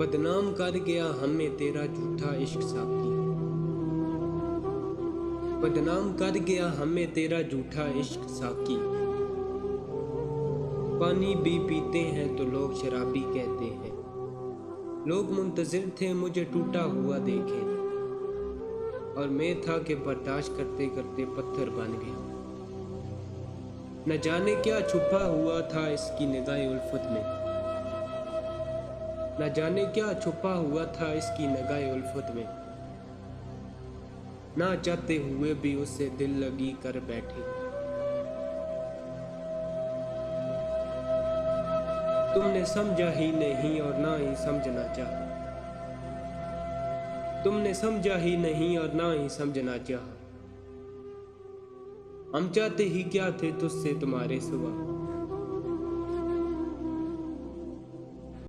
बदनाम कर गया हमें तेरा झूठा इश्क साकी। बदनाम कर गया हमें तेरा झूठा इश्क साकी। पानी भी पीते हैं तो लोग शराबी कहते हैं। लोग मुंतजिर थे मुझे टूटा हुआ देखें, और मैं था कि बर्दाश्त करते करते पत्थर बन गया। न जाने क्या छुपा हुआ था इसकी निगाह उल्फत में। न जाने क्या छुपा हुआ था इसकी निगाह उल्फत में। ना चाहते हुए भी उससे दिल लगी कर बैठे। तुमने समझा ही नहीं और ना ही समझना चाहा। तुमने समझा ही नहीं और ना ही समझना चाहा। हम चाहते ही क्या थे तुझसे तुम्हारे सिवा।